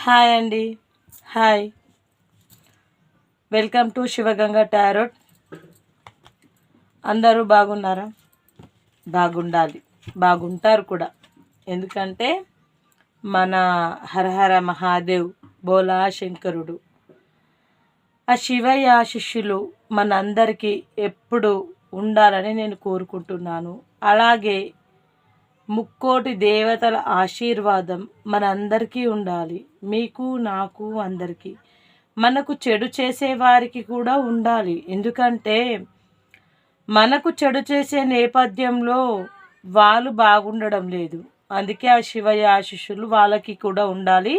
Hi అండి. Hi. Welcome to Shivaganga tarot. అందరూ బాగున్నారా? బాగుండాలి, బాగుంటారు కూడా. ఎందుకంటే మన హరహర మహాదేవ్ బోలా శంకరుడు ఆ శివయ్య ఆశీస్సులు మనందరికీ ఎప్పుడు ఉండాలని నేను కోరుకుంటున్నాను. అలాగే ముక్కోటి దేవతల ఆశీర్వాదం మనందరికీ ఉండాలి. మీకు, నాకు, అందరికీ. మనకు చెడు చేసేవారికి కూడా ఉండాలి. ఎందుకంటే మనకు చెడు చేసే నేపథ్యంలో వాళ్ళు బాగుండడం లేదు. అందుకే ఆ శివయ్య ఆశీస్సులు వాళ్ళకి కూడా ఉండాలి.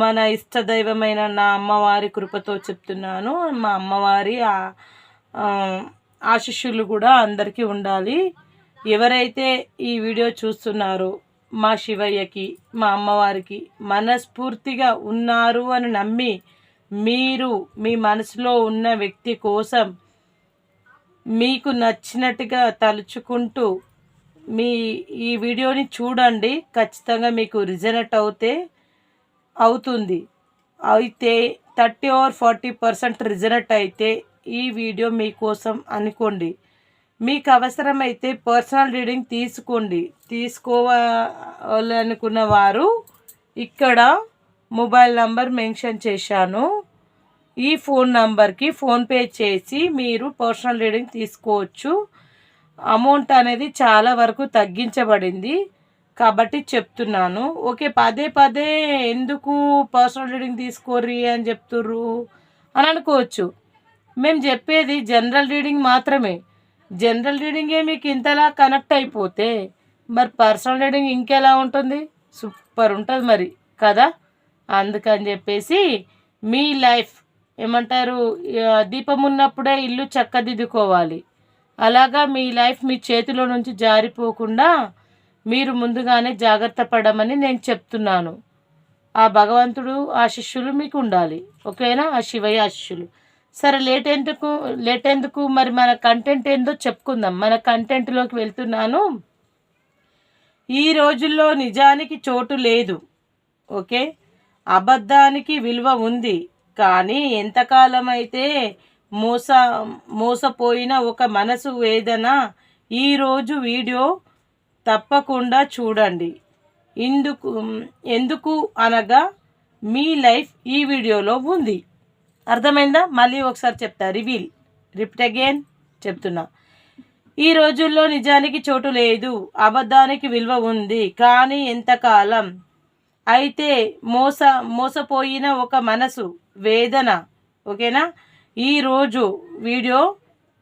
మన ఇష్టదైవమైన నా అమ్మవారి కృపతో చెప్తున్నాను. మా అమ్మవారి ఆశీస్సులు కూడా అందరికీ ఉండాలి. ఎవరైతే ఈ వీడియో చూస్తున్నారో మా శివయ్యకి, మా అమ్మవారికి మనస్ఫూర్తిగా ఉన్నారు అని నమ్మి మీరు మీ మనసులో ఉన్న వ్యక్తి కోసం మీకు నచ్చినట్టుగా తలుచుకుంటూ ఈ వీడియోని చూడండి. ఖచ్చితంగా మీకు రిజనెట్ అవుతుంది. అయితే 30 or 40% రిజనెట్ అయితే ఈ వీడియో మీకోసం అనుకోండి. మీకు అవసరమైతే పర్సనల్ రీడింగ్ తీసుకోవాలనుకున్న వారు ఇక్కడ మొబైల్ నంబర్ మెన్షన్ చేశాను. ఈ ఫోన్ నంబర్కి ఫోన్పే చేసి మీరు పర్సనల్ రీడింగ్ తీసుకోవచ్చు. అమౌంట్ అనేది చాలా వరకు తగ్గించబడింది కాబట్టి చెప్తున్నాను. ఓకే, పదే పదే ఎందుకు పర్సనల్ రీడింగ్ తీసుకోర్రి అని చెప్తుర్రు అని అనుకోవచ్చు. మేము చెప్పేది జనరల్ రీడింగ్ మాత్రమే. జనరల్ రీడింగే మీకు ఇంతలా కనెక్ట్ అయిపోతే మరి పర్సనల్ రీడింగ్ ఇంకెలా ఉంటుంది? సూపర్ ఉంటుంది మరి కదా. అందుకని చెప్పేసి మీ లైఫ్ ఏమంటారు, దీపం ఉన్నప్పుడే ఇల్లు చక్కదిద్దుకోవాలి. అలాగా మీ లైఫ్ మీ చేతిలో నుంచి జారిపోకుండా మీరు ముందుగానే జాగ్రత్త పడమని నేను చెప్తున్నాను. ఆ భగవంతుడు ఆశీస్సులు మీకు ఉండాలి. ఓకేనా? ఆ శివయ్య ఆశీస్సులు. సరే, లేట్ ఎందుకు మరి మన కంటెంట్ ఏందో చెప్పుకుందాం. మన కంటెంట్లోకి వెళ్తున్నాను. ఈ రోజుల్లో నిజానికి చోటు లేదు. ఓకే, అబద్ధానికి విలువ ఉంది. కానీ ఎంతకాలం అయితే మోసపోయిన ఒక మనసు వేదన. ఈరోజు వీడియో తప్పకుండా చూడండి. ఎందుకు అనగా మీ లైఫ్ ఈ వీడియోలో ఉంది. అర్థమైందా? మళ్ళీ ఒకసారి చెప్తా. రిపీట్ అగైన్ చెప్తున్నా. ఈ రోజుల్లో నిజానికి చోటు లేదు, అబద్ధానికి విలువ ఉంది. కానీ ఎంతకాలం అయితే మోసపోయిన ఒక మనసు వేదన. ఓకేనా? ఈరోజు వీడియో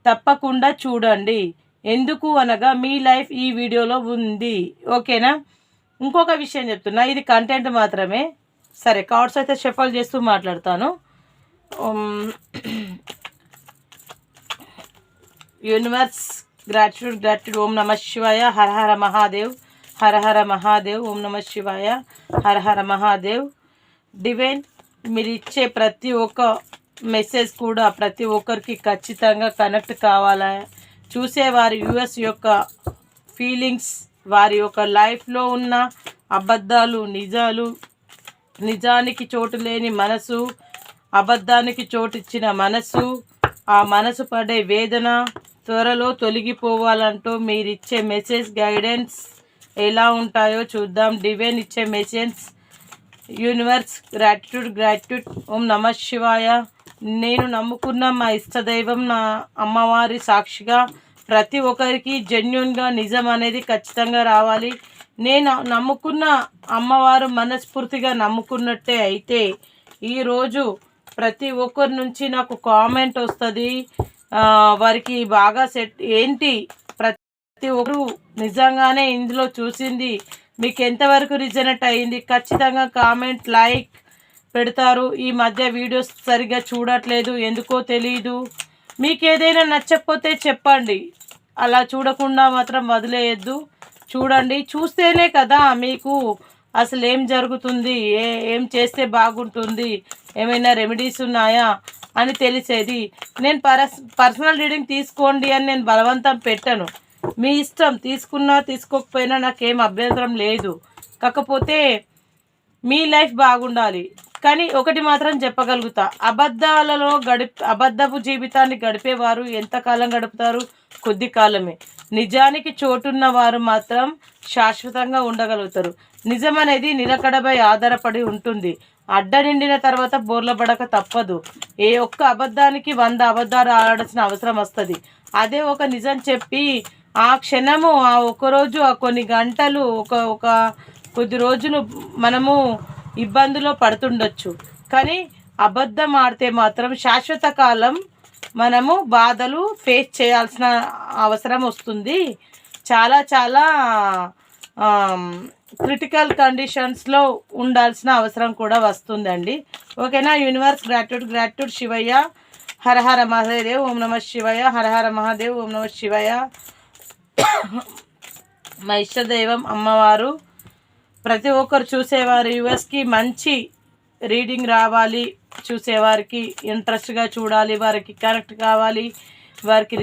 తప్పకుండా చూడండి. ఎందుకు అనగా మీ లైఫ్ ఈ వీడియోలో ఉంది. ఓకేనా? ఇంకొక విషయం చెప్తున్నా, ఇది కంటెంట్ మాత్రమే. సరే, కార్డ్స్ అయితే షఫల్ చేస్తూ మాట్లాడతాను. Universe, gratitude. ఓం నమ శివాయ. హర హర మహాదేవ్. హర హర మహాదేవ్. ఓం నమ శివాయ. హర హర మహాదేవ్. డివైన్, మీరు ఇచ్చే ప్రతి ఒక్క మెసేజ్ కూడా ప్రతి ఒక్కరికి ఖచ్చితంగా కనెక్ట్ కావాలా. చూసేవారి వ్యూవర్స్ యొక్క ఫీలింగ్స్, వారి యొక్క లైఫ్లో ఉన్న అబద్ధాలు, నిజాలు, నిజానికి చోటు లేని మనసు, అబద్ధానికి చోటిచ్చిన మనసు, ఆ మనసు పడే వేదన త్వరలో తొలగిపోవాలంటూ మీరిచ్చే మెసేజ్ గైడెన్స్ ఎలా ఉంటాయో చూద్దాం. డివైన్ ఇచ్చే మెసేజ్. Universe, gratitude. ఓం నమ శివాయ. నేను నమ్ముకున్న మా ఇష్టదైవం నా అమ్మవారి సాక్షిగా ప్రతి ఒక్కరికి జెన్యున్గా నిజం అనేది ఖచ్చితంగా రావాలి. నేను నమ్ముకున్న అమ్మవారు మనస్ఫూర్తిగా నమ్ముకున్నట్టే అయితే ఈరోజు ప్రతి ఒక్కరి నుంచి నాకు కామెంట్ వస్తుంది. వారికి బాగా సెట్ ఏంటి, ప్రతి ఒక్కరు నిజంగానే ఇందులో చూసింది మీకు ఎంతవరకు రిజనెట్ అయ్యింది ఖచ్చితంగా కామెంట్, లైక్ పెడతారు. ఈ మధ్య వీడియోస్ సరిగ్గా చూడట్లేదు, ఎందుకో తెలియదు. మీకు ఏదైనా నచ్చకపోతే చెప్పండి, అలా చూడకుండా మాత్రం వదిలేయద్దు. చూడండి, చూస్తేనే కదా మీకు అసలు ఏం జరుగుతుంది, ఏం చేస్తే బాగుంటుంది, ఏమైనా రెమెడీస్ ఉన్నాయా అని తెలిసేది. నేను పర్సనల్ రీడింగ్ తీసుకోండి అని నేను బలవంతం పెట్టను. మీ ఇష్టం, తీసుకున్నా తీసుకోకపోయినా నాకేం అభ్యంతరం లేదు. కాకపోతే మీ లైఫ్ బాగుండాలి. కానీ ఒకటి మాత్రం చెప్పగలుగుతా, అబద్ధపు జీవితాన్ని గడిపేవారు ఎంతకాలం గడుపుతారు? కొద్ది కాలమే. నిజానికి చోటున్న వారు మాత్రం శాశ్వతంగా ఉండగలుగుతారు. నిజం అనేది నిలకడపై ఆధారపడి ఉంటుంది. అడ్డ నిండిన తర్వాత బోర్లబడక తప్పదు. ఏ ఒక్క అబద్ధానికి 100 అబద్ధాలు ఆడాల్సిన అవసరం వస్తుంది. అదే ఒక నిజం చెప్పి ఆ క్షణము, ఆ ఒకరోజు, ఆ కొన్ని గంటలు, ఒక కొద్ది రోజులు మనము ఇబ్బందులో పడుతుండొచ్చు. కానీ అబద్ధం ఆడితే మాత్రం శాశ్వత కాలం మనము బాధలు ఫేస్ చేయాల్సిన అవసరం వస్తుంది. చాలా చాలా క్రిటికల్ కండిషన్స్లో ఉండాల్సిన అవసరం కూడా వస్తుందండి. ఓకేనా? Universe gratitude Shivayya. హర హర మహాదేవ్. ఓం నమ శివయ్య. హర హర మహాదేవ్. ఓం నమ శివయ్య. మా ఇష్టదైవం అమ్మవారు ప్రతి ఒక్కరు చూసేవారు యూఎస్కి మంచి రీడింగ్ రావాలి, చూసేవారికి ఇంట్రెస్ట్గా చూడాలి, వారికి కరెక్ట్ కావాలి, వారికి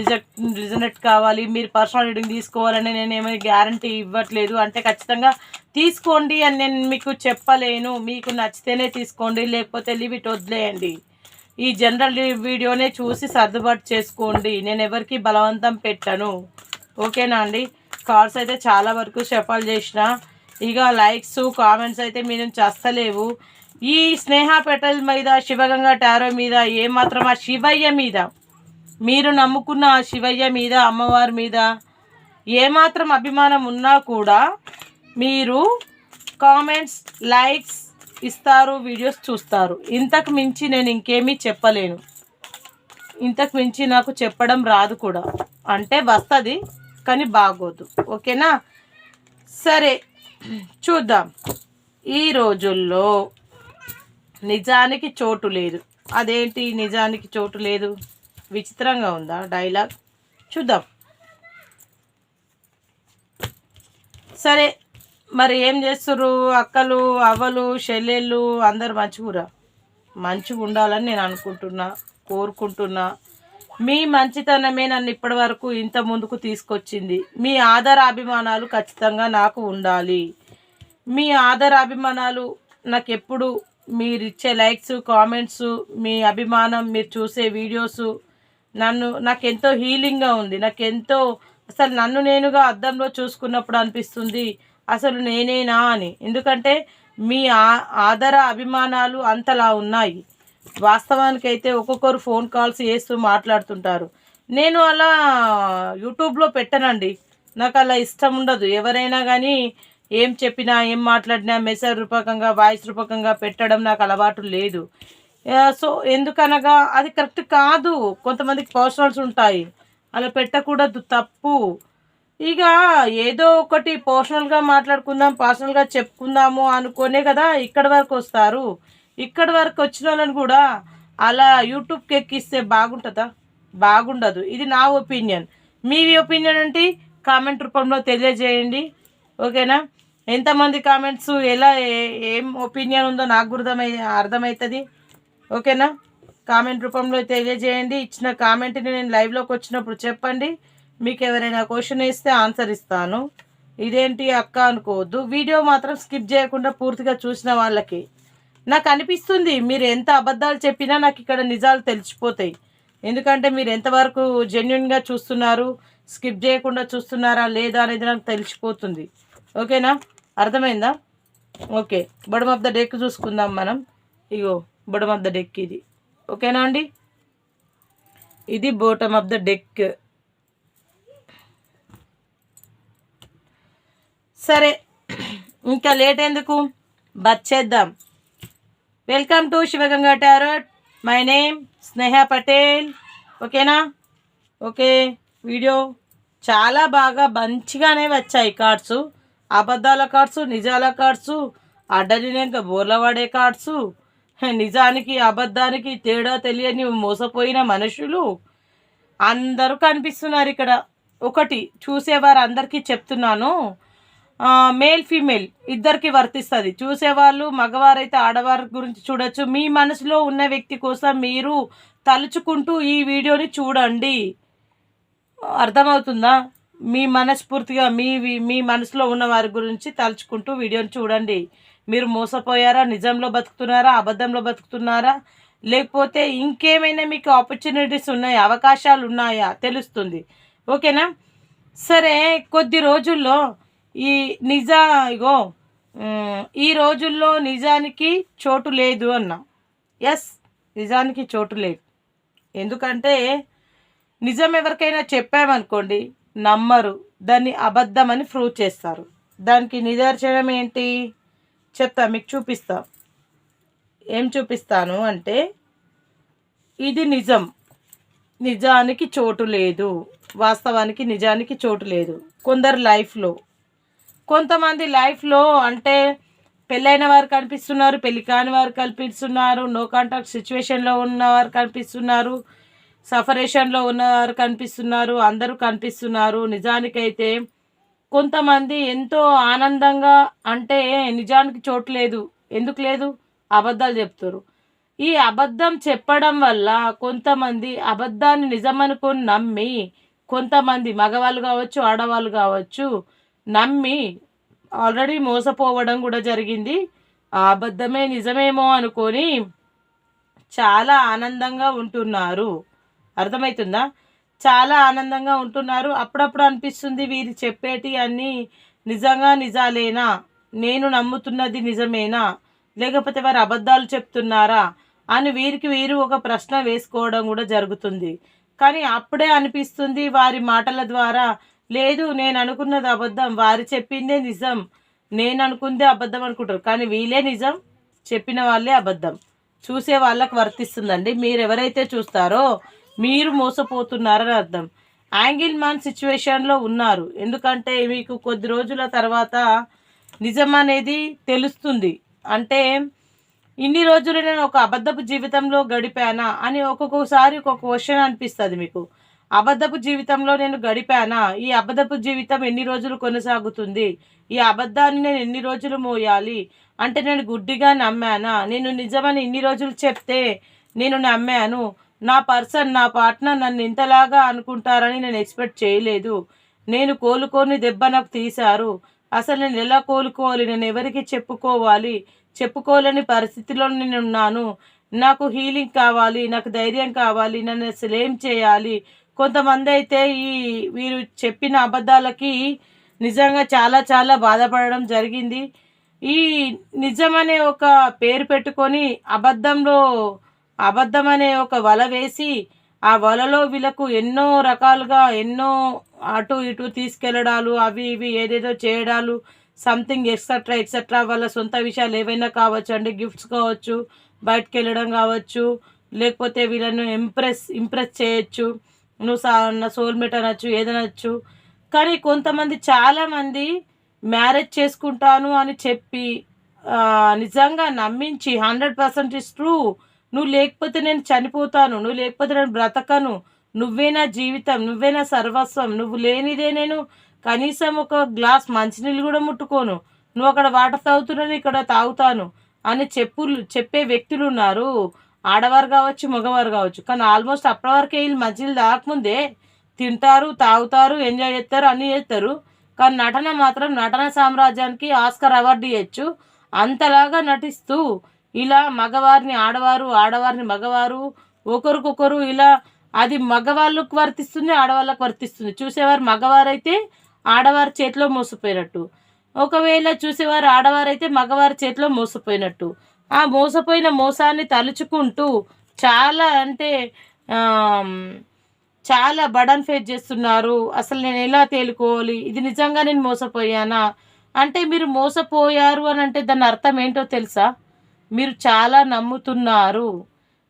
రిజనెక్ట్ కావాలి. మీరు పర్సనల్ రీడింగ్ తీసుకోవాలని నేను ఏమైనా గ్యారంటీ ఇవ్వట్లేదు. అంటే ఖచ్చితంగా తీసుకోండి అని నేను మీకు చెప్పలేను. మీకు నచ్చితేనే తీసుకోండి, లేకపోతే లీవ్ ఇట్, వదిలేయండి. ఈ జనరల్ వీడియోనే చూసి సర్దుబాటు చేసుకోండి. నేను ఎవరికి బలవంతం పెట్టను. ఓకేనా అండి? కాల్స్ అయితే చాలా వరకు షఫల్ చేసిన. ఇక లైక్స్ కామెంట్స్ అయితే మీరు చేస్తలేవు. ఈ స్నేహ పెటల్ మీద, శివగంగా టారో మీద ఏమాత్రం, ఆ శివయ్య మీద, మీరు నమ్ముకున్న ఆ శివయ్య మీద, అమ్మవారి మీద ఏమాత్రం అభిమానం ఉన్నా కూడా మీరు కామెంట్స్, లైక్స్ ఇస్తారు, వీడియోస్ చూస్తారు. ఇంతకు మించి నేను ఇంకేమీ చెప్పలేను. ఇంతకు మించి నాకు చెప్పడం రాదు కూడా. అంటే వస్తుంది కానీ బాగోదు. ఓకేనా? సరే, చూద్దాం. ఈ రోజుల్లో నిజానికి చోటు లేదు. అదేంటి నిజానికి చోటు లేదు? విచిత్రంగా ఉందా డైలాగ్? చూద్దాం. సరే, మరి ఏం చేస్తుర్రు అక్కలు, అవ్వలు, చెల్లెళ్ళు అందరు మంచిగా ఉండాలని నేను అనుకుంటున్నా, కోరుకుంటున్నా. మీ మంచితనమే నన్ను ఇప్పటి వరకు ఇంత ముందుకు తీసుకొచ్చింది. మీ ఆదరాభిమానాలు ఖచ్చితంగా నాకు ఉండాలి. మీ ఆదరాభిమానాలు నాకు ఎప్పుడు, మీరు ఇచ్చే లైక్స్, కామెంట్స్, మీ అభిమానం, మీరు చూసే వీడియోస్ నాకెంతో హీలింగ్గా ఉంది. నాకెంతో అసలు నన్ను నేనుగా అద్దంలో చూసుకున్నప్పుడు అనిపిస్తుంది అసలు నేనేనా అని. ఎందుకంటే మీ ఆదర అభిమానాలు అంతలా ఉన్నాయి. వాస్తవానికైతే ఒక్కొక్కరు ఫోన్ కాల్స్ చేస్తూ మాట్లాడుతుంటారు. నేను అలా యూట్యూబ్లో పెట్టనండి. నాకు అలా ఇష్టం ఉండదు. ఎవరైనా కానీ ఏం చెప్పినా, ఏం మాట్లాడినా మెసేజ్ రూపకంగా, వాయిస్ రూపకంగా పెట్టడం నాకు అలవాటు లేదు. సో ఎందుకనగా అది కరెక్ట్ కాదు. కొంతమందికి పర్సనల్స్ ఉంటాయి, అలా పెట్టకూడదు, తప్పు. ఇక ఏదో ఒకటి పర్సనల్గా మాట్లాడుకుందాం, పర్సనల్గా చెప్పుకుందాము అనుకునే కదా ఇక్కడి వరకు వస్తారు. ఇక్కడి వరకు వచ్చిన వాళ్ళని కూడా అలా యూట్యూబ్కి ఎక్కిస్తే బాగుంటుందా? బాగుండదు. ఇది నా ఒపీనియన్. మీ ఒపీనియన్ ఏంటి? కామెంట్ రూపంలో తెలియజేయండి. ఓకేనా? ఎంతమంది కామెంట్స్ ఎలా ఏం ఒపీనియన్ ఉందో నాకు కూడా అర్థమవుతుంది. ఓకేనా? కామెంట్ రూపంలో తెలియజేయండి. ఇచ్చిన కామెంట్ని నేను లైవ్లోకి వచ్చినప్పుడు చెప్పండి. మీకు ఎవరైనా క్వశ్చన్ ఇస్తే ఆన్సర్ ఇస్తాను. ఇదేంటి అక్క అనుకోవద్దు. వీడియో మాత్రం స్కిప్ చేయకుండా పూర్తిగా చూసిన వాళ్ళకి నాకు అనిపిస్తుంది మీరు ఎంత అబద్ధాలు చెప్పినా నాకు ఇక్కడ నిజాలు తెలిసిపోతాయి. ఎందుకంటే మీరు ఎంతవరకు జెన్యున్గా చూస్తున్నారు, స్కిప్ చేయకుండా చూస్తున్నారా లేదా అనేది నాకు తెలిసిపోతుంది. ఓకేనా? అర్థమైందా? Okay, bottom of the deck చూసుకుందాం మనం. ఇగో బాటమ్ ఆఫ్ ద డెక్ ఇది. ఓకేనా అండి? ఇది బాటమ్ ఆఫ్ ద డెక్. సరే, ఇంకా లేట్ ఎందుకు, బచ్చేద్దాం. Welcome to Shivaganga tarot. My name Sneha Patel. ఓకేనా? ఓకే, వీడియో చాలా బాగా మంచిగానే వచ్చాయి కార్డ్స్. అబద్ధాల కార్డ్స్, నిజాల కార్డ్స్, అడ్డలినాక బోర్లవాడే కార్డ్స్, నిజానికి అబద్ధానికి తేడా తెలియని మోసపోయిన మనుషులు అందరూ కనిపిస్తున్నారు ఇక్కడ. ఒకటి చూసేవారు అందరికీ చెప్తున్నాను, మేల్ ఫీమేల్ ఇద్దరికి వర్తిస్తుంది. చూసేవాళ్ళు మగవారైతే ఆడవారి గురించి చూడొచ్చు. మీ మనసులో ఉన్న వ్యక్తి కోసం మీరు తలుచుకుంటూ ఈ వీడియోని చూడండి. అర్థమవుతుందా? మీ మనస్ఫూర్తిగా మీ మనసులో ఉన్న వారి గురించి తలుచుకుంటూ వీడియోని చూడండి. మీరు మోసపోయారా, నిజంలో బతుకుతున్నారా, అబద్ధంలో బతుకుతున్నారా, లేకపోతే ఇంకేమైనా మీకు ఆపర్చునిటీస్ ఉన్నాయా, అవకాశాలు ఉన్నాయా తెలుస్తుంది. ఓకేనా. సరే, కొద్ది రోజుల్లో ఈ నిజా ఇగో ఈ రోజుల్లో నిజానికి చోటు లేదు అన్నా. ఎస్, నిజానికి చోటు లేదు. ఎందుకంటే నిజం ఎవరికైనా చెప్పామనుకోండి నమ్మరు, దాన్ని అబద్ధం అని ప్రూవ్ చేస్తారు. దానికి నిదర్శనం ఏంటి చెప్తా, మీకు చూపిస్తా. ఏం చూపిస్తాను అంటే, ఇది నిజం, నిజానికి చోటు లేదు, వాస్తవానికి నిజానికి చోటు లేదు. కొందరు లైఫ్లో, కొంతమంది లైఫ్లో అంటే పెళ్ళైన వారు కనిపిస్తున్నారు, పెళ్ళి కాని వారు కనిపిస్తున్నారు, నో కాంటాక్ట్ సిచ్యువేషన్లో ఉన్నవారు కనిపిస్తున్నారు, సఫరేషన్లో ఉన్నవారు కనిపిస్తున్నారు, అందరూ కనిపిస్తున్నారు. నిజానికైతే కొంతమంది ఎంతో ఆనందంగా, అంటే నిజానికి చోటు లేదు. ఎందుకు లేదు? అబద్ధాలు చెప్తారు. ఈ అబద్ధం చెప్పడం వల్ల కొంతమంది అబద్ధాన్ని నిజమనుకొని నమ్మి, కొంతమంది మగవాళ్ళు కావచ్చు, ఆడవాళ్ళు కావచ్చు, నమ్మి ఆల్రెడీ మోసపోవడం కూడా జరిగింది. ఆ అబద్ధమే నిజమేమో అనుకొని చాలా ఆనందంగా ఉంటున్నారు. అర్థమవుతుందా? చాలా ఆనందంగా ఉంటున్నారు. అప్పుడప్పుడు అనిపిస్తుంది, వీరు చెప్పేటి అన్నీ నిజంగా నిజాలేనా, నేను నమ్ముతున్నది నిజమేనా, లేకపోతే వారు అబద్ధాలు చెప్తున్నారా అని వీరికి వీరు ఒక ప్రశ్న వేసుకోవడం కూడా జరుగుతుంది. కానీ అప్పుడే అనిపిస్తుంది వారి మాటల ద్వారా, లేదు నేను అనుకున్నది అబద్ధం, వారు చెప్పిందే నిజం, నేను అనుకుందే అబద్ధం అనుకుంటారు. కానీ వీళ్ళే నిజం, చెప్పిన వాళ్ళే అబద్ధం. చూసే వాళ్ళకు వర్తిస్తుందండి. మీరు ఎవరైతే చూస్తారో మీరు మోసపోతున్నారని అర్థం. యాంగిల్ మ్యాన్ సిచ్యువేషన్లో ఉన్నారు. ఎందుకంటే మీకు కొద్ది రోజుల తర్వాత నిజం అనేది తెలుస్తుంది. అంటే ఇన్ని రోజులు నేను ఒక అబద్ధపు జీవితంలో గడిపానా అని ఒక్కొక్కసారి ఒక్కొక్క క్వశ్చన్ అనిపిస్తుంది మీకు. అబద్ధపు జీవితంలో నేను గడిపానా, ఈ అబద్ధపు జీవితం ఎన్ని రోజులు కొనసాగుతుంది, ఈ అబద్ధాన్ని నేను ఎన్ని రోజులు మోయాలి, అంటే నేను గుడ్డిగా నమ్మానా, నేను నిజమని ఇన్ని రోజులు చెప్తే నేను నమ్మాను, నా పర్సన్ నా పార్ట్నర్ నన్ను ఇంతలాగా అనుకుంటారని నేను ఎక్స్పెక్ట్ చేయలేదు, నేను కోలుకొని దెబ్బ నాకు తీశారు, అసలు నేను ఎలా కోలుకోవాలి, నేను ఎవరికి చెప్పుకోవాలి, చెప్పుకోలేని పరిస్థితిలో నేను ఉన్నాను, నాకు హీలింగ్ కావాలి, నాకు ధైర్యం కావాలి, నన్ను అసలు ఏం చేయాలి. కొంతమంది అయితే వీరు చెప్పిన అబద్ధాలకి నిజంగా చాలా చాలా బాధపడడం జరిగింది. ఈ నిజం అనే ఒక పేరు పెట్టుకొని అబద్ధం అనే ఒక వల వేసి, ఆ వలలో వీళ్ళకు ఎన్నో రకాలుగా ఎన్నో అటు ఇటు తీసుకెళ్ళడాలు, అవి ఇవి ఏదేదో చేయడాలు, సంథింగ్ ఎక్సెట్రా ఎక్సెట్రా, వాళ్ళ సొంత విషయాలు ఏవైనా కావచ్చు అండి, గిఫ్ట్స్ కావచ్చు, బయటకు వెళ్ళడం కావచ్చు, లేకపోతే వీళ్ళను ఇంప్రెస్ చేయొచ్చు, నువ్వు నా సోల్మేట్ అనొచ్చు, ఏదనొచ్చు. కానీ కొంతమంది చాలామంది మ్యారేజ్ చేసుకుంటాను అని చెప్పి నిజంగా నమ్మించి 100% ఇస్ ట్రూ, నువ్వు లేకపోతే నేను చనిపోతాను, నువ్వు లేకపోతే నేను బ్రతకను, నువ్వే నా జీవితం, నువ్వే నా సర్వస్వం, నువ్వు లేనిదే నేను కనీసం ఒక గ్లాస్ మంచినీళ్ళు కూడా ముట్టుకోను, నువ్వు అక్కడ వాటర్ తాగుతున్నాను ఇక్కడ తాగుతాను అని చెప్పే వ్యక్తులు ఉన్నారు. ఆడవారు కావచ్చు, మగవారు కావచ్చు. కానీ ఆల్మోస్ట్ అప్పటి వరకే వీళ్ళు మంచినీళ్ళు తాగకముందే తింటారు, తాగుతారు, ఎంజాయ్ చేస్తారు, అన్నీ చేస్తారు. కానీ నటన మాత్రం నటన సామ్రాజ్యానికి ఆస్కార్ అవార్డు ఇవ్వచ్చు. అంతలాగా నటిస్తూ ఇలా మగవారిని ఆడవారు, ఆడవారిని మగవారు, ఒకరికొకరు ఇలా, అది మగవాళ్ళకు వర్తిస్తుంది, ఆడవాళ్ళకు వర్తిస్తుంది. చూసేవారు మగవారైతే ఆడవారి చేతిలో మోసపోయినట్టు, ఒకవేళ చూసేవారు ఆడవారైతే మగవారి చేతిలో మోసపోయినట్టు. ఆ మోసపోయిన మోసాన్ని తలుచుకుంటూ చాలా అంటే చాలా బర్డన్ ఫేస్ చేస్తున్నారు. అసలు నేను ఎలా తేలుకోవాలి, ఇది నిజంగా నేను మోసపోయానా అంటే, మీరు మోసపోయారు అని అంటే దాని అర్థం ఏంటో తెలుసా? మీరు చాలా నమ్ముతున్నారు,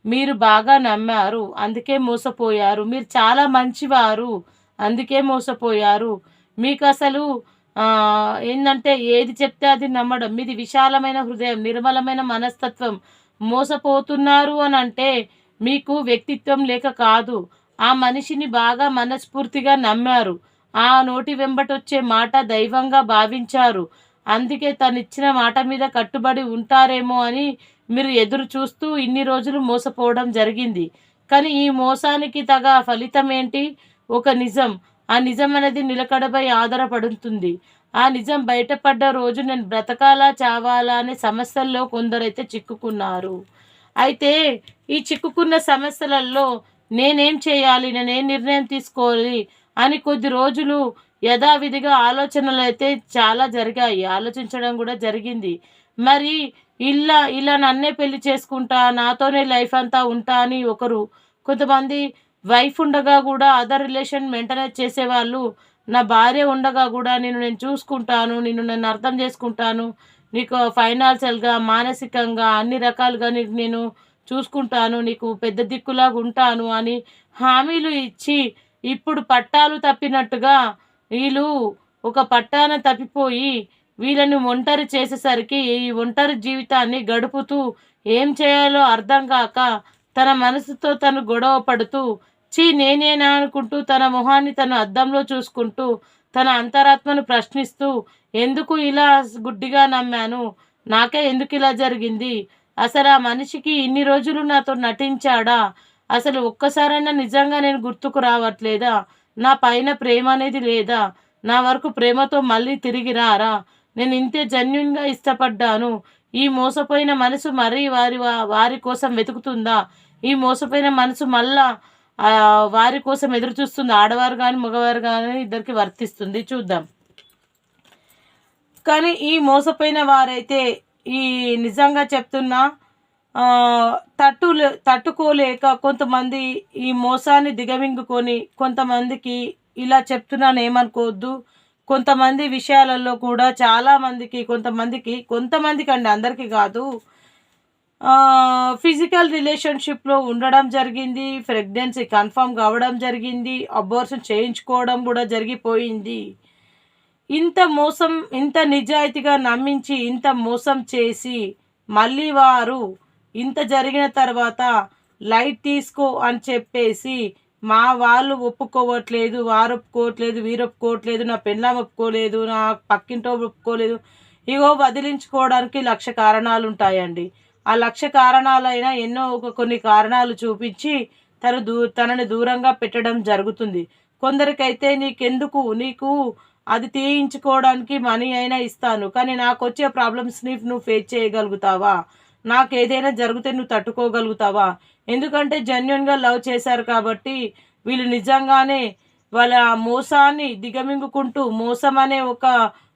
మీరు బాగా నమ్మారు, అందుకే మోసపోయారు. మీరు చాలా మంచివారు, అందుకే మోసపోయారు. మీకు అసలు ఏంటంటే ఏది చెప్తే అది నమ్మడం, మీది విశాలమైన హృదయం, నిర్మలమైన మనస్తత్వం. మోసపోతున్నారు అని అంటే మీకు వ్యక్తిత్వం లేక కాదు, ఆ మనిషిని బాగా మనస్ఫూర్తిగా నమ్మారు, ఆ నోటి వెంబటొచ్చే మాట దైవంగా భావించారు, అందుకే తనిచ్చిన మాట మీద కట్టుబడి ఉంటారేమో అని మీరు ఎదురు చూస్తూ ఇన్ని రోజులు మోసపోవడం జరిగింది. కానీ ఈ మోసానికి తగ ఫలితం ఏంటి? ఒక నిజం. ఆ నిజం అనేది నిలకడపై ఆధారపడుతుంది. ఆ నిజం బయటపడ్డ రోజు నేను బ్రతకాలా చావాలా అనే సమస్యల్లో కొందరైతే చిక్కుకున్నారు. అయితే ఈ చిక్కుకున్న సమస్యలలో నేనేం చేయాలి? నేనేం నిర్ణయం తీసుకోవాలి? అని కొద్ది రోజులు యథావిధిగా ఆలోచనలైతే చాలా జరిగాయి. ఆలోచించడం గూడా జరిగింది. మరి ఇలా నన్నే పెళ్లి చేసుకుంటా, నాతోనే లైఫ్ అంతా ఉంటా అని ఒకరు, కొంతమంది వైఫ్ ఉండగా గూడా అదర్ రిలేషన్ మెయింటెనెన్స్ చేసేవాళ్ళు, నా భార్య ఉండగా గూడా నేను చూసుకుంటాను, నన్ను అర్థం చేసుకుంటాను, నీకు ఫైనాన్షియల్‌గా, మానసికంగా అన్ని రకాలుగా నీకు నేను చూసుకుంటాను, నీకు పెద్ద దిక్కులాగా ఉంటాను అని హామీలు ఇచ్చి, ఇప్పుడు పట్టాలు తప్పినట్టుగా వీళ్ళు ఒక పట్టాన తప్పిపోయి వీళ్ళని ఒంటరి చేసేసరికి ఈ ఒంటరి జీవితాన్ని గడుపుతూ ఏం చేయాలో అర్థం కాక తన మనసుతో తను గొడవ పడుతూ నేనేనా అనుకుంటూ తన మొహాన్ని తను అద్దంలో చూసుకుంటూ తన అంతరాత్మను ప్రశ్నిస్తూ ఎందుకు ఇలా గుడ్డిగా నమ్మాను, నాకే ఎందుకు ఇలా జరిగింది, అసలు ఆ మనిషికి ఇన్ని రోజులు నాతో నటించాడా, అసలు ఒక్కసారైనా నిజంగా నేను గుర్తుకు రావట్లేదా, నా పైన ప్రేమ అనేది లేదా, నా వరకు ప్రేమతో మళ్ళీ తిరిగి రారా, నేను ఇంతే జెన్యూన్గా ఇష్టపడ్డాను, ఈ మోసపోయిన మనసు మరీ వారి కోసం వెతుకుతుందా, ఈ మోసపోయిన మనసు మళ్ళా వారి కోసం ఎదురు చూస్తుంది, ఆడవారు కానీ మగవారు కానీ ఇద్దరికి వర్తిస్తుంది, చూద్దాం. కానీ ఈ మోసపోయిన వారైతే ఈ నిజంగా చెప్తున్నా తట్టుకోలేక కొంతమంది ఈ మోసాన్ని దిగమింగుకొని, కొంతమందికి ఇలా చెప్తున్నాను ఏమనుకోవద్దు, కొంతమంది విషయాలలో కూడా చాలామందికి, కొంతమందికి అండి, అందరికీ కాదు, ఫిజికల్ రిలేషన్షిప్లో ఉండడం జరిగింది, ప్రెగ్నెన్సీ కన్ఫర్మ్ కావడం జరిగింది, అబార్షన్ చేయించుకోవడం కూడా జరిగిపోయింది. ఇంత మోసం, ఇంత నిజాయితీగా నమ్మించి ఇంత మోసం చేసి మళ్ళీ వారు ఇంత జరిగిన తర్వాత లైట్ తీసుకో అని చెప్పేసి మా వాళ్ళు ఒప్పుకోవట్లేదు, వారు ఒప్పుకోవట్లేదు, వీరు ఒప్పుకోవట్లేదు, నా పెళ్ళాం ఒప్పుకోలేదు, నా పక్కింటో ఒప్పుకోలేదు, ఇగో వదిలించుకోవడానికి 1,00,000 కారణాలు ఉంటాయండి. ఆ 1,00,000 కారణాలైనా ఎన్నో కొన్ని కారణాలు చూపించి తనని దూరంగా పెట్టడం జరుగుతుంది. కొందరికైతే నీకు అది తీయించుకోవడానికి మనీ అయినా ఇస్తాను, కానీ నాకు వచ్చే ప్రాబ్లమ్స్ని నువ్వు ఫేస్ చేయగలుగుతావా, నాకు ఏదైనా జరిగితే నువ్వు తట్టుకోగలుగుతావా, ఎందుకంటే జెన్యున్గా లవ్ చేశారు కాబట్టి వీళ్ళు నిజంగానే వాళ్ళ మోసాన్ని దిగమింగుకుంటూ, మోసం అనే ఒక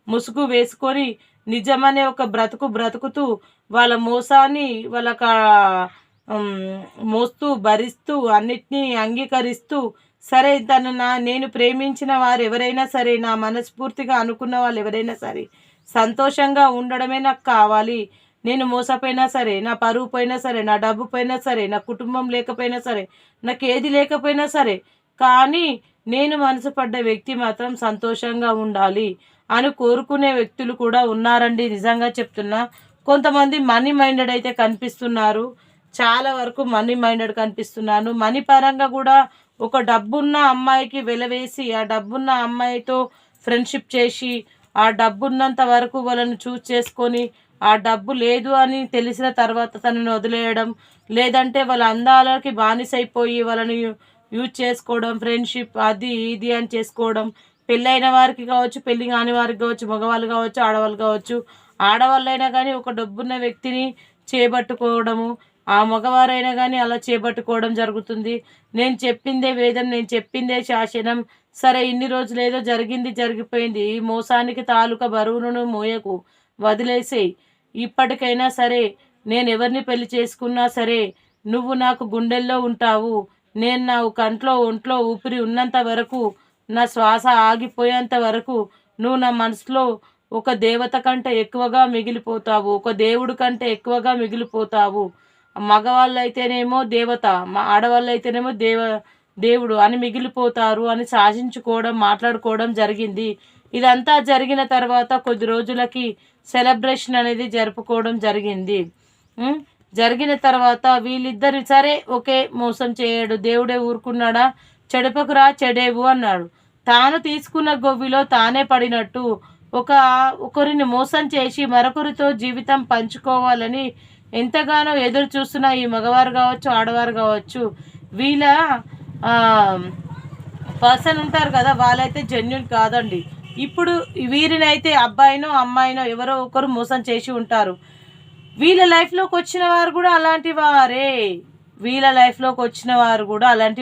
ముసుగు వేసుకొని నిజమనే ఒక బ్రతుకుతూ వాళ్ళ మోసాన్ని మోస్తూ భరిస్తూ అన్నిటినీ అంగీకరిస్తూ, సరే నేను ప్రేమించిన వారు ఎవరైనా సరే, నా మనస్ఫూర్తిగా అనుకున్న వాళ్ళు ఎవరైనా సరే సంతోషంగా ఉండడమే నాకు కావాలి, నేను మోసపోయినా సరే, నా పరువు పోయినా సరే, నా డబ్బు పోయినా సరే, నా కుటుంబం లేకపోయినా సరే, నాకు ఏది లేకపోయినా సరే, కానీ నేను మనసు పడ్డ వ్యక్తి మాత్రం సంతోషంగా ఉండాలి అని కోరుకునే వ్యక్తులు కూడా ఉన్నారండి, నిజంగా చెప్తున్నా. కొంతమంది మనీ మైండెడ్ అయితే కనిపిస్తున్నారు, చాలా వరకు మనీ మైండెడ్ కనిపిస్తున్నాను. మనీ పరంగా కూడా ఒక డబ్బున్న అమ్మాయికి వెలవేసి ఆ డబ్బున్న అమ్మాయితో ఫ్రెండ్షిప్ చేసి ఆ డబ్బున్నంత వరకు వాళ్ళని చూస్ చేసుకొని ఆ డబ్బు లేదు అని తెలిసిన తర్వాత తనని వదిలేయడం, లేదంటే వాళ్ళ అందాలకి బానిసైపోయి వాళ్ళని యూజ్ చేసుకోవడం, ఫ్రెండ్షిప్ అది ఇది అని చేసుకోవడం, పెళ్ళైన వారికి కావచ్చు, పెళ్ళి కాని వారికి కావచ్చు, మగవాళ్ళు కావచ్చు, ఆడవాళ్ళు కావచ్చు, ఆడవాళ్ళైనా కానీ ఒక డబ్బున్న వ్యక్తిని చేపట్టుకోవడము, ఆ మగవారైనా కానీ అలా చేపట్టుకోవడం జరుగుతుంది. నేను చెప్పిందే వేదం, నేను చెప్పిందే శాసనం, సరే ఇన్ని రోజులు ఏదో జరిగిపోయింది, ఈ మోసానికి తాలూకా బరువును మోయకు, వదిలేసేయి, ఇప్పటికైనా సరే నేను ఎవరిని పెళ్లి చేసుకున్నా సరే నువ్వు నాకు గుండెల్లో ఉంటావు, నేను నా ఒంట్లో ఊపిరి ఉన్నంత వరకు, నా శ్వాస ఆగిపోయేంత వరకు నువ్వు నా మనసులో ఒక దేవత కంటే ఎక్కువగా మిగిలిపోతావు, ఒక దేవుడు కంటే ఎక్కువగా మిగిలిపోతావు, మగవాళ్ళు అయితేనేమో దేవత, ఆడవాళ్ళు అయితేనేమో దేవుడు అని మిగిలిపోతారు అని శాసించుకోవడం, మాట్లాడుకోవడం జరిగింది. ఇదంతా జరిగిన తర్వాత కొద్ది రోజులకి సెలబ్రేషన్ అనేది జరుపుకోవడం జరిగింది. జరిగిన తర్వాత వీళ్ళిద్దరు సరే ఓకే, మోసం చేయడు, దేవుడే ఊరుకున్నాడా, చెడుపకురా చెడేవు అన్నాడు. తాను తీసుకున్న గొవ్విలో తానే పడినట్టు ఒకరిని మోసం చేసి మరొకరితో జీవితం పంచుకోవాలని ఎంతగానో ఎదురు చూస్తున్న ఈ మగవారు కావచ్చు, ఆడవారు కావచ్చు, వీళ్ళ పర్సన్ ఉంటారు కదా, వాళ్ళైతే జెన్యున్ కాదండి, ఇప్పుడు వీరినైతే అబ్బాయినో అమ్మాయినో ఎవరో ఒకరు మోసం చేసి ఉంటారు. వీళ్ళ లైఫ్లోకి వచ్చిన వారు కూడా అలాంటి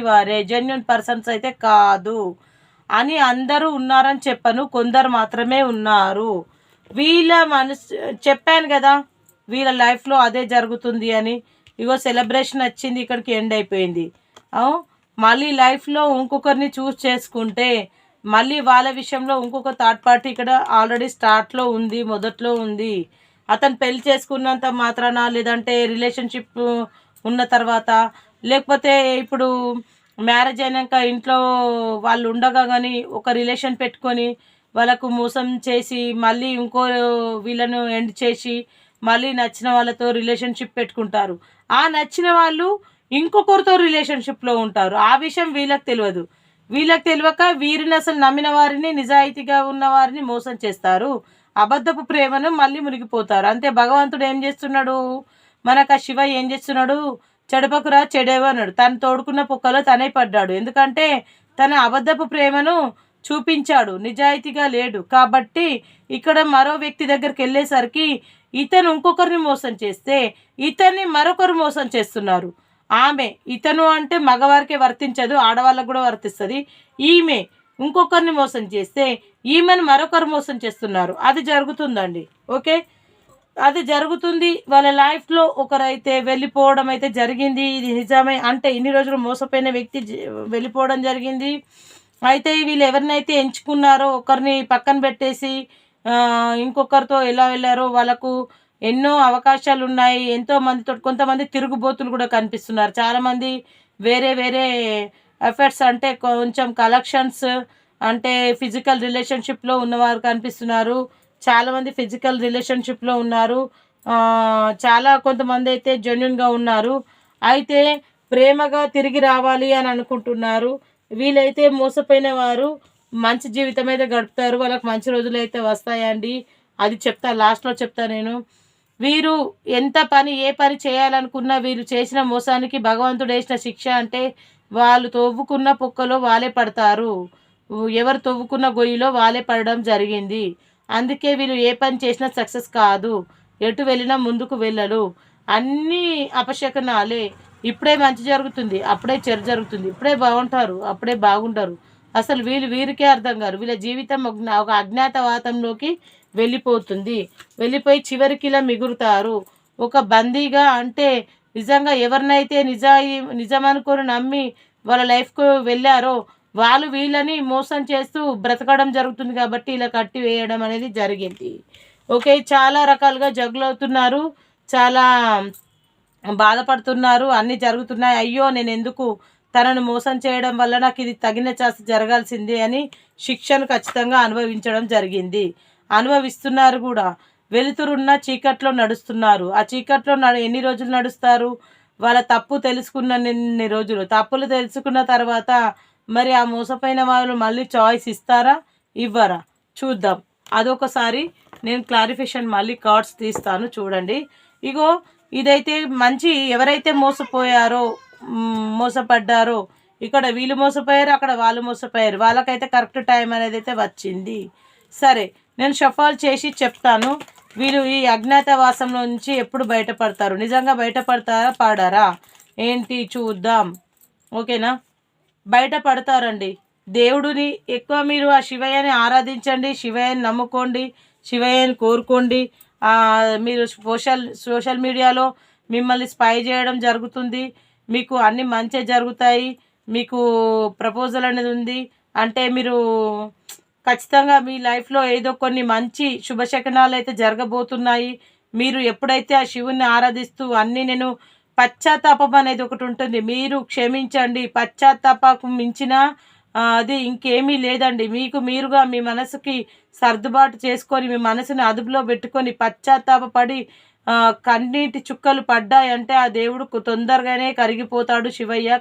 వారే, జెన్యున్ పర్సన్స్ అయితే కాదు అని అందరూ ఉన్నారని చెప్పను, కొందరు మాత్రమే ఉన్నారు. వీళ్ళ మనసు చెప్పాను కదా, వీళ్ళ లైఫ్లో అదే జరుగుతుంది అని. ఇగో సెలబ్రేషన్ వచ్చింది, ఇక్కడికి ఎండ్ అయిపోయింది. మళ్ళీ లైఫ్లో ఇంకొకరిని చూస్ చేసుకుంటే మళ్ళీ వాళ్ళ విషయంలో ఇంకొక థర్డ్ పార్టీ ఇక్కడ ఆల్రెడీ స్టార్ట్లో ఉంది, మొదట్లో ఉంది. అతను పెళ్లి చేసుకున్నంత మాత్రాన, లేదంటే రిలేషన్షిప్ ఉన్న తర్వాత, లేకపోతే ఇప్పుడు మ్యారేజ్ అయినాక ఇంట్లో వాళ్ళు ఉండగా కానీ ఒక రిలేషన్ పెట్టుకొని వాళ్ళకు మోసం చేసి మళ్ళీ ఇంకో వీళ్ళను ఎండ్ చేసి మళ్ళీ నచ్చిన వాళ్ళతో రిలేషన్షిప్ పెట్టుకుంటారు. ఆ నచ్చిన వాళ్ళు ఇంకొకరితో రిలేషన్షిప్లో ఉంటారు. ఆ విషయం వీళ్ళకి తెలియదు. వీళ్ళకి తెలియక వీరిని అసలు నమ్మిన వారిని, నిజాయితీగా ఉన్న వారిని మోసం చేస్తారు. అబద్ధపు ప్రేమను మళ్ళీ మునిగిపోతారు. అంతే. భగవంతుడు ఏం చేస్తున్నాడు, మనకు ఆ శివ ఏం చేస్తున్నాడు, చెడపకురా చెడేవు అన్నాడు. తను తోడుకున్న పుక్కలో తనే పడ్డాడు. ఎందుకంటే తన అబద్ధపు ప్రేమను చూపించాడు, నిజాయితీగా లేడు. కాబట్టి ఇక్కడ మరో వ్యక్తి దగ్గరికి వెళ్ళేసరికి ఇతను ఇంకొకరిని మోసం చేస్తే ఇతన్ని మరొకరు మోసం చేస్తున్నారు. ఆమె, ఇతను అంటే మగవారికే వర్తించదు, ఆడవాళ్ళకు కూడా వర్తిస్తుంది. ఈమె ఇంకొకరిని మోసం చేస్తే ఈమెను మరొకరు మోసం చేస్తున్నారు. అది జరుగుతుందండి. ఓకే, అది జరుగుతుంది. వాళ్ళ లైఫ్లో ఒకరైతే వెళ్ళిపోవడం అయితే జరిగింది. ఇది నిజమే. అంటే ఇన్ని రోజులు మోసపోయిన వ్యక్తి వెళ్ళిపోవడం జరిగింది. అయితే వీళ్ళు ఎవరినైతే ఎంచుకున్నారో ఒకరిని పక్కన పెట్టేసి ఇంకొకరితో ఎలా వెళ్ళారో వాళ్ళకు ఎన్నో అవకాశాలు ఉన్నాయి. ఎంతో మందితో, కొంతమంది తిరుగుబోతులు కూడా కనిపిస్తున్నారు. చాలామంది వేరే వేరే ఎఫర్ట్స్, అంటే కొంచెం కలెక్షన్స్, అంటే ఫిజికల్ రిలేషన్షిప్లో ఉన్నవారు కనిపిస్తున్నారు. చాలామంది ఫిజికల్ రిలేషన్షిప్లో ఉన్నారు. చాలా కొంతమంది అయితే జెన్యున్గా ఉన్నారు. అయితే ప్రేమగా తిరిగి రావాలి అని అనుకుంటున్నారు. వీళ్ళైతే మోసపోయిన వారు మంచి జీవితం అయితే గడుపుతారు. వాళ్ళకి మంచి రోజులు అయితే వస్తాయండి. అది చెప్తా, లాస్ట్లో చెప్తా నేను. వీరు ఎంత పని, ఏ పని చేయాలనుకున్నా వీరు చేసిన మోసానికి భగవంతుడు వేసిన శిక్ష అంటే వాళ్ళు తవ్వుకున్న పుక్కలో వాళ్ళే పడతారు. ఎవరు తవ్వుకున్న గొయ్యిలో వాళ్ళే పడడం జరిగింది. అందుకే వీళ్ళు ఏ పని చేసినా సక్సెస్ కాదు, ఎటు వెళ్ళినా ముందుకు వెళ్ళరు. అన్నీ అపశకనాలే. ఇప్పుడే మంచి జరుగుతుంది, అప్పుడే చెడు జరుగుతుంది. ఇప్పుడే బాగుంటారు, అప్పుడే బాగుంటారు. అసలు వీరికే అర్థం కాదు. వీళ్ళ జీవితం ఒక అజ్ఞాతవాతంలోకి వెళ్ళిపోతుంది. వెళ్ళిపోయి చివరికి ఇలా మిగులుతారు ఒక బందీగా. అంటే నిజంగా ఎవరినైతే నిజమనుకొని నమ్మి వాళ్ళ లైఫ్కు వెళ్ళారో వాళ్ళు వీళ్ళని మోసం చేస్తూ బ్రతకడం జరుగుతుంది. కాబట్టి ఇలా కట్టి వేయడం అనేది జరిగింది. ఓకే, చాలా రకాలుగా జగులవుతున్నారు, చాలా బాధపడుతున్నారు. అన్నీ జరుగుతున్నాయి. అయ్యో, నేను ఎందుకు తనను మోసం చేయడం వల్ల నాకు ఇది తగిన శాస్తి జరగాల్సిందే అని శిక్షను ఖచ్చితంగా అనుభవించడం జరిగింది. అనుభవిస్తున్నారు కూడా. వెలుతురున్న చీకట్లో నడుస్తున్నారు. ఆ చీకట్లో ఎన్ని రోజులు నడుస్తారు? వాళ్ళ తప్పు తెలుసుకున్నన్ని రోజులు. తప్పులు తెలుసుకున్న తర్వాత మరి ఆ మోసపోయిన వాళ్ళు మళ్ళీ చాయిస్ ఇస్తారా, ఇవ్వరా? చూద్దాం. అదొకసారి నేను క్లారిఫికేషన్ మళ్ళీ కార్డ్స్ తీస్తాను, చూడండి. ఇగో ఇదైతే మంచి, ఎవరైతే మోసపోయారో, మోసపడ్డారో, ఇక్కడ వీళ్ళు మోసపోయారు, అక్కడ వాళ్ళు మోసపోయారు. వాళ్ళకైతే కరెక్ట్ టైం అనేది అయితే వచ్చింది. సరే, నేను షఫాల్ చేసి చెప్తాను. వీళ్ళు ఈ అజ్ఞాతవాసంలో నుంచి ఎప్పుడు బయటపడతారు, నిజంగా బయటపడతారా పాడారా ఏంటి చూద్దాం. ఓకేనా? బయటపడతారండి. దేవుడిని ఎక్కువ మీరు ఆ శివయ్యని ఆరాధించండి, శివయ్యని నమ్ముకోండి, శివయ్యని కోరుకోండి. మీరు సోషల్ మీడియాలో మిమ్మల్ని స్పై చేయడం జరుగుతుంది. మీకు అన్నీ మంచి జరుగుతాయి. మీకు ప్రపోజల్ అనేది ఉంది అంటే మీరు ఖచ్చితంగా మీ లైఫ్లో ఏదో కొన్ని మంచి శుభశకనాలు అయితే జరగబోతున్నాయి. మీరు ఎప్పుడైతే ఆ శివుని ఆరాధిస్తూ అన్నీ, నేను పశ్చాత్తాపం అనేది ఒకటి ఉంటుంది, మీరు క్షమించండి. పశ్చాత్తాపకు మించిన అది ఇంకేమీ లేదండి. మీకు మీరుగా మీ మనసుకి సర్దుబాటు చేసుకొని, మీ మనసుని అదుపులో పెట్టుకొని పశ్చాత్తాపడి కన్నీటి చుక్కలు పడ్డాయంటే ఆ దేవుడు తొందరగానే కరిగిపోతాడు శివయ్య.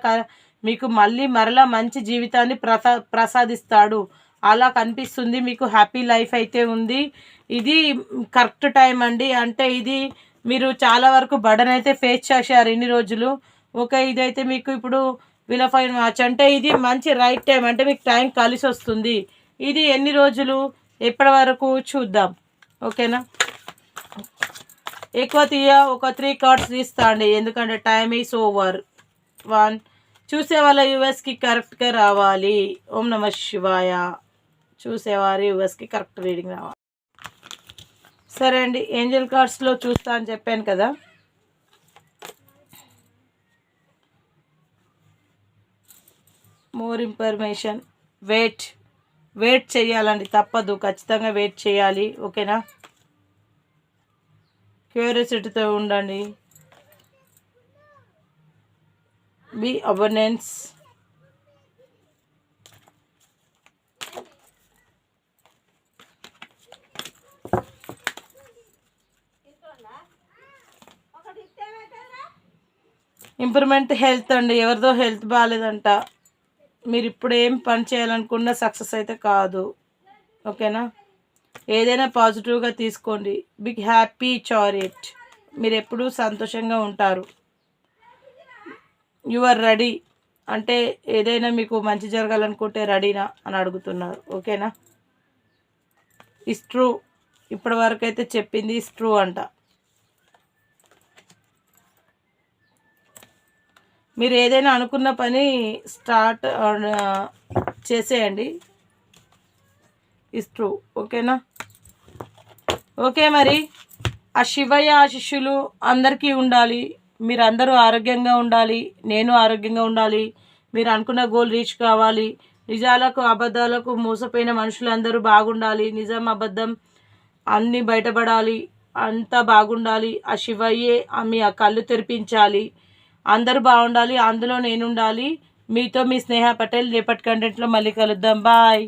మీకు మళ్ళీ మరలా మంచి జీవితాన్ని ప్రసాదిస్తాడు. అలా కనిపిస్తుంది. మీకు హ్యాపీ లైఫ్ అయితే ఉంది. ఇది కరెక్ట్ టైం అండి. అంటే ఇది మీరు చాలా వరకు బర్డెన్ అయితే ఫేస్ చేశారు ఇన్ని రోజులు. ఓకే, ఇదైతే మీకు ఇప్పుడు వీళ్ళ ఫైన్ మ్యాచ్ అంటే ఇది మంచి రైట్ టైం. అంటే మీకు టైం కలిసి వస్తుంది. ఇది ఎన్ని రోజులు, ఇప్పటి వరకు చూద్దాం, ఓకేనా. ఎక్కువ ఒక 3 కార్డ్స్ తీస్తా అండి, ఎందుకంటే టైమ్ ఈస్ ఓవర్. 1 చూసే వాళ్ళ యూఎస్కి కరెక్ట్గా రావాలి. ఓం నమ శివాయ. చూసేవారు యూఎస్కి కరెక్ట్ రీడింగ్ రావాలి. సరే అండి, ఏంజల్ కార్డ్స్లో చూస్తా అని చెప్పాను కదా. More information. వెయిట్ చేయాలండి, తప్పదు, ఖచ్చితంగా వెయిట్ చేయాలి, ఓకేనా. క్యూరియాసిటీతో ఉండండి. Be awareness. ఇంప్రూవ్మెంట్ హెల్త్ అండి, ఎవరిదో హెల్త్ బాగాలేదంట, మీరు ఇప్పుడు ఏం పని చేయాలనుకున్నా సక్సెస్ అయితే కాదు, ఓకేనా. ఏదైనా పాజిటివ్గా తీసుకోండి. బిగ్ హ్యాపీ చారిట్, మీరు ఎప్పుడూ సంతోషంగా ఉంటారు. యు ఆర్ రెడీ అంటే ఏదైనా మీకు మంచి జరగాలనుకుంటే రెడీనా అని అడుగుతున్నారు, ఓకేనా. ఇస్ ట్రూ, ఇప్పటి వరకు అయితే చెప్పింది ఇస్ ట్రూ అంట. మీరు ఏదైనా అనుకున్న పని స్టార్ట్ చేసేయండి. ఇస్ ట్రూ, ఓకేనా. ఓకే, మరి ఆ శివయ్య ఆశీస్సులు అందరికీ ఉండాలి. మీరు అందరూ ఆరోగ్యంగా ఉండాలి, నేను ఆరోగ్యంగా ఉండాలి, మీరు అనుకున్న గోల్ రీచ్ కావాలి. నిజాలకు అబద్ధాలకు మోసపోయిన మనుషులందరూ బాగుండాలి, నిజం అబద్ధం అన్నీ బయటపడాలి, అంతా బాగుండాలి. ఆ శివయ్యే మీ ఆ కళ్ళు తెరిపించాలి. అందరూ బాగుండాలి, అందులో నేను ఉండాలి. మీతో మీ స్నేహ పటేల్. రేపటి కంటెంట్లో మళ్ళీ కలుద్దాం. బాయ్.